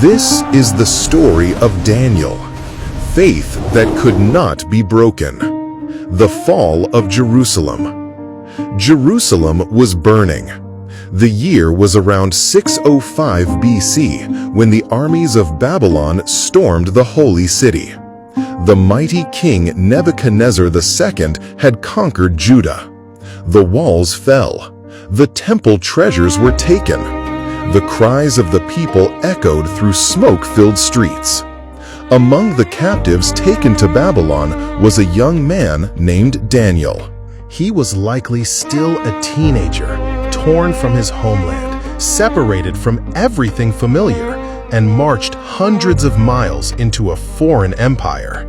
This is the story of Daniel, faith that could not be broken. The fall of Jerusalem. Jerusalem was burning. The year was around 605 BC when the armies of Babylon stormed the holy city. The mighty king Nebuchadnezzar II had conquered Judah. The walls fell. The temple treasures were taken. The cries of the people echoed through smoke-filled streets. Among the captives taken to Babylon was a young man named Daniel. He was likely still a teenager, torn from his homeland, separated from everything familiar, and marched hundreds of miles into a foreign empire.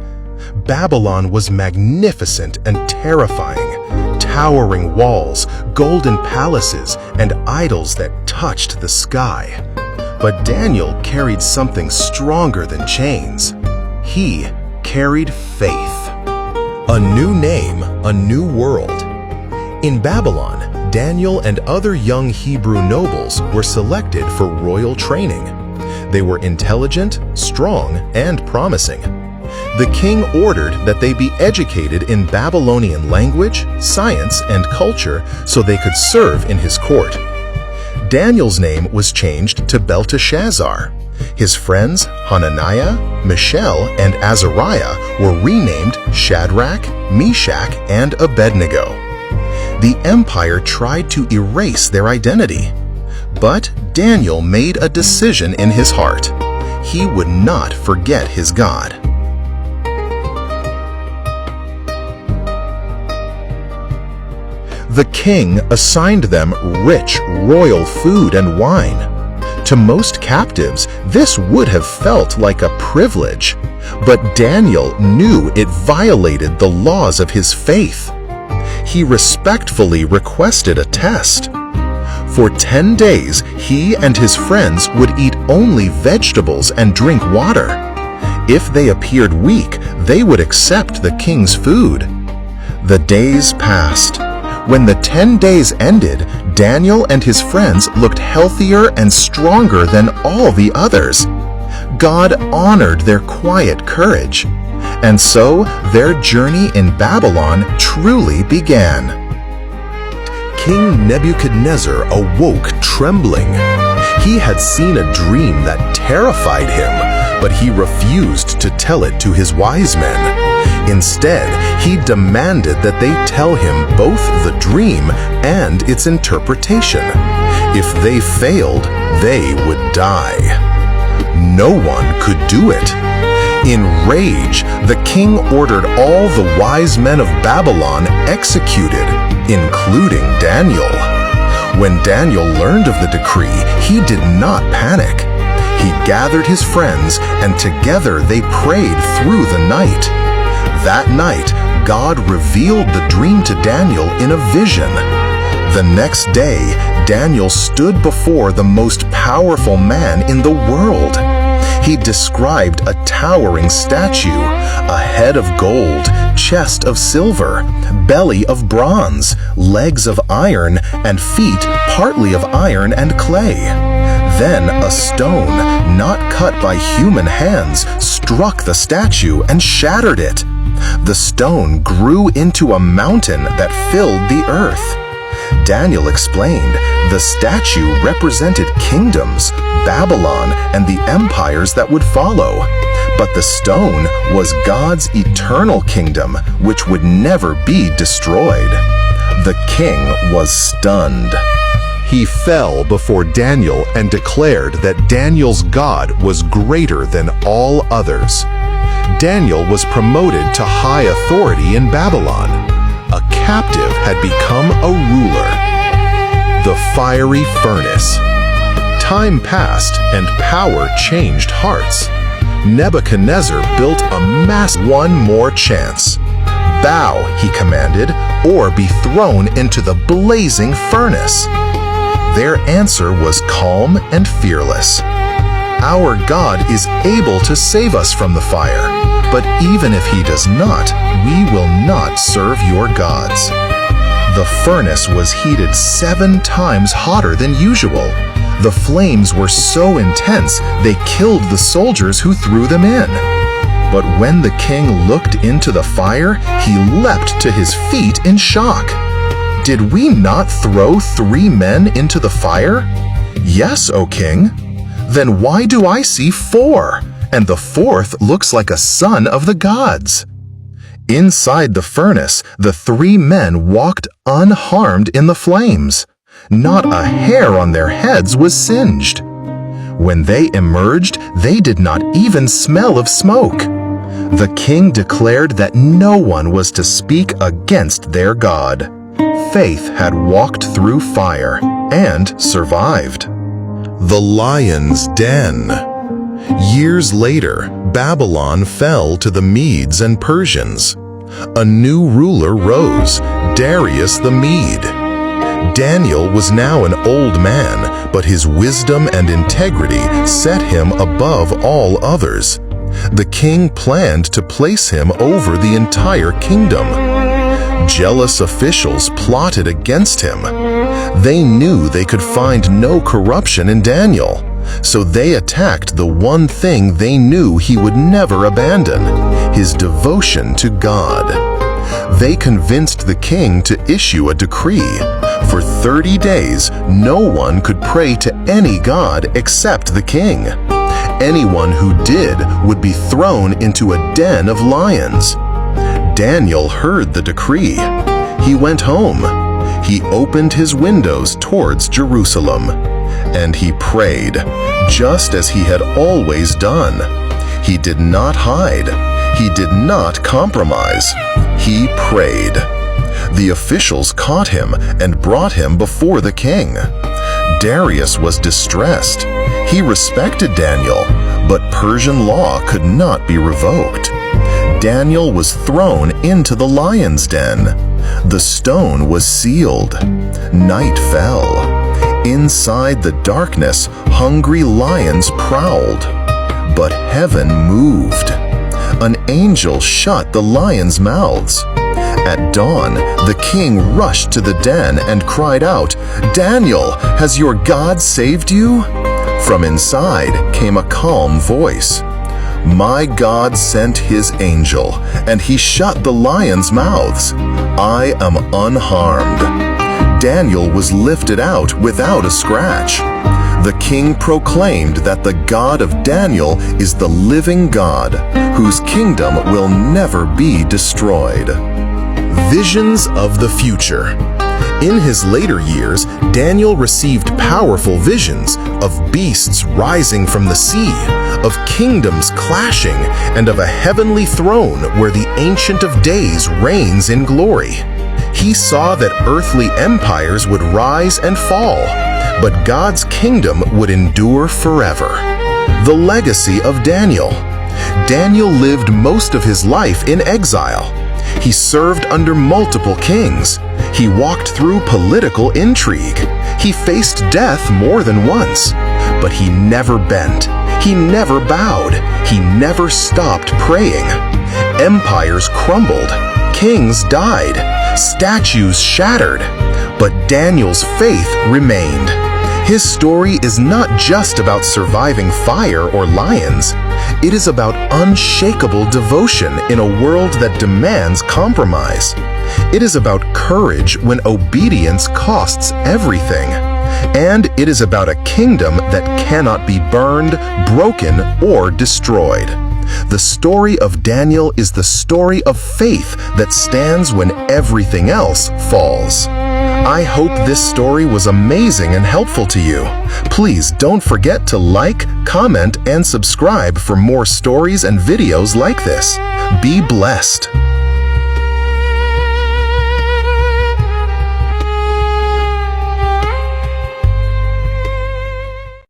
Babylon was magnificent and terrifying. Towering walls, golden palaces, and idols that touched the sky. But Daniel carried something stronger than chains. He carried faith. A new name, a new world. In Babylon, Daniel and other young Hebrew nobles were selected for royal training. They were intelligent, strong, and promising. The king ordered that they be educated in Babylonian language, science, and culture so they could serve in his court. Daniel's name was changed to Belteshazzar. His friends Hananiah, Mishael, and Azariah were renamed Shadrach, Meshach, and Abednego. The empire tried to erase their identity. But Daniel made a decision in his heart. He would not forget his God. The king assigned them rich royal food and wine. To most captives, this would have felt like a privilege, but Daniel knew it violated the laws of his faith. He respectfully requested a test. For 10 days, he and his friends would eat only vegetables and drink water. If they appeared weak, they would accept the king's food. The days passed. When the 10 days ended, Daniel and his friends looked healthier and stronger than all the others. God honored their quiet courage, and so their journey in Babylon truly began. King Nebuchadnezzar awoke trembling. He had seen a dream that terrified him, but he refused to tell it to his wise men. Instead, he demanded that they tell him both the dream and its interpretation. If they failed, they would die. No one could do it. In rage, the king ordered all the wise men of Babylon executed, including Daniel. When Daniel learned of the decree, he did not panic. He gathered his friends, and together they prayed through the night. That night, God revealed the dream to Daniel in a vision. The next day, Daniel stood before the most powerful man in the world. He described a towering statue, a head of gold, chest of silver, belly of bronze, legs of iron, and feet partly of iron and clay. Then a stone, not cut by human hands, struck the statue and shattered it. The stone grew into a mountain that filled the earth. Daniel explained the statue represented kingdoms, Babylon, and the empires that would follow. But the stone was God's eternal kingdom, which would never be destroyed. The king was stunned. He fell before Daniel and declared that Daniel's God was greater than all others. Daniel was promoted to high authority in Babylon. A captive had become a ruler. The fiery furnace. Time passed and power changed hearts. Nebuchadnezzar built a one more chance. Bow, he commanded, or be thrown into the blazing furnace. Their answer was calm and fearless. Our God is able to save us from the fire, but even if he does not, we will not serve your gods. The furnace was heated 7 times hotter than usual. The flames were so intense they killed the soldiers who threw them in. But when the king looked into the fire, he leapt to his feet in shock. "Did we not throw 3 men into the fire?" "Yes, O king." "Then why do I see 4, and the 4th looks like a son of the gods?" Inside the furnace, the 3 men walked unharmed in the flames. Not a hair on their heads was singed. When they emerged, they did not even smell of smoke. The king declared that no one was to speak against their God. Faith had walked through fire and survived. The Lion's Den. Years later, Babylon fell to the Medes and Persians. A new ruler rose, Darius the Mede. Daniel was now an old man, but his wisdom and integrity set him above all others. The king planned to place him over the entire kingdom. Jealous officials plotted against him. They knew they could find no corruption in Daniel, so they attacked the one thing they knew he would never abandon: his devotion to God. They convinced the king to issue a decree. For 30 days, no one could pray to any god except the king. Anyone who did would be thrown into a den of lions. Daniel heard the decree. He went home. He opened his windows towards Jerusalem, and he prayed, just as he had always done. He did not hide. He did not compromise. He prayed. The officials caught him and brought him before the king. Darius was distressed. He respected Daniel, but Persian law could not be revoked. Daniel was thrown into the lion's den. The stone was sealed. Night fell. Inside the darkness, hungry lions prowled. But heaven moved. An angel shut the lions' mouths. At dawn, the king rushed to the den and cried out, "Daniel, has your God saved you?" From inside came a calm voice. "My God sent his angel, and he shut the lions' mouths. I am unharmed." Daniel was lifted out without a scratch. The king proclaimed that the God of Daniel is the living God, whose kingdom will never be destroyed. Visions of the future. In his later years, Daniel received powerful visions of beasts rising from the sea, of kingdoms clashing, and of a heavenly throne where the Ancient of Days reigns in glory. He saw that earthly empires would rise and fall, but God's kingdom would endure forever. The legacy of Daniel. Daniel lived most of his life in exile. He served under multiple kings. He walked through political intrigue. He faced death more than once. But he never bent. He never bowed. He never stopped praying. Empires crumbled. Kings died. Statues shattered. But Daniel's faith remained. His story is not just about surviving fire or lions. It is about unshakable devotion in a world that demands compromise. It is about courage when obedience costs everything. And it is about a kingdom that cannot be burned, broken, or destroyed. The story of Daniel is the story of faith that stands when everything else falls. I hope this story was amazing and helpful to you. Please don't forget to like, comment, and subscribe for more stories and videos like this. Be blessed.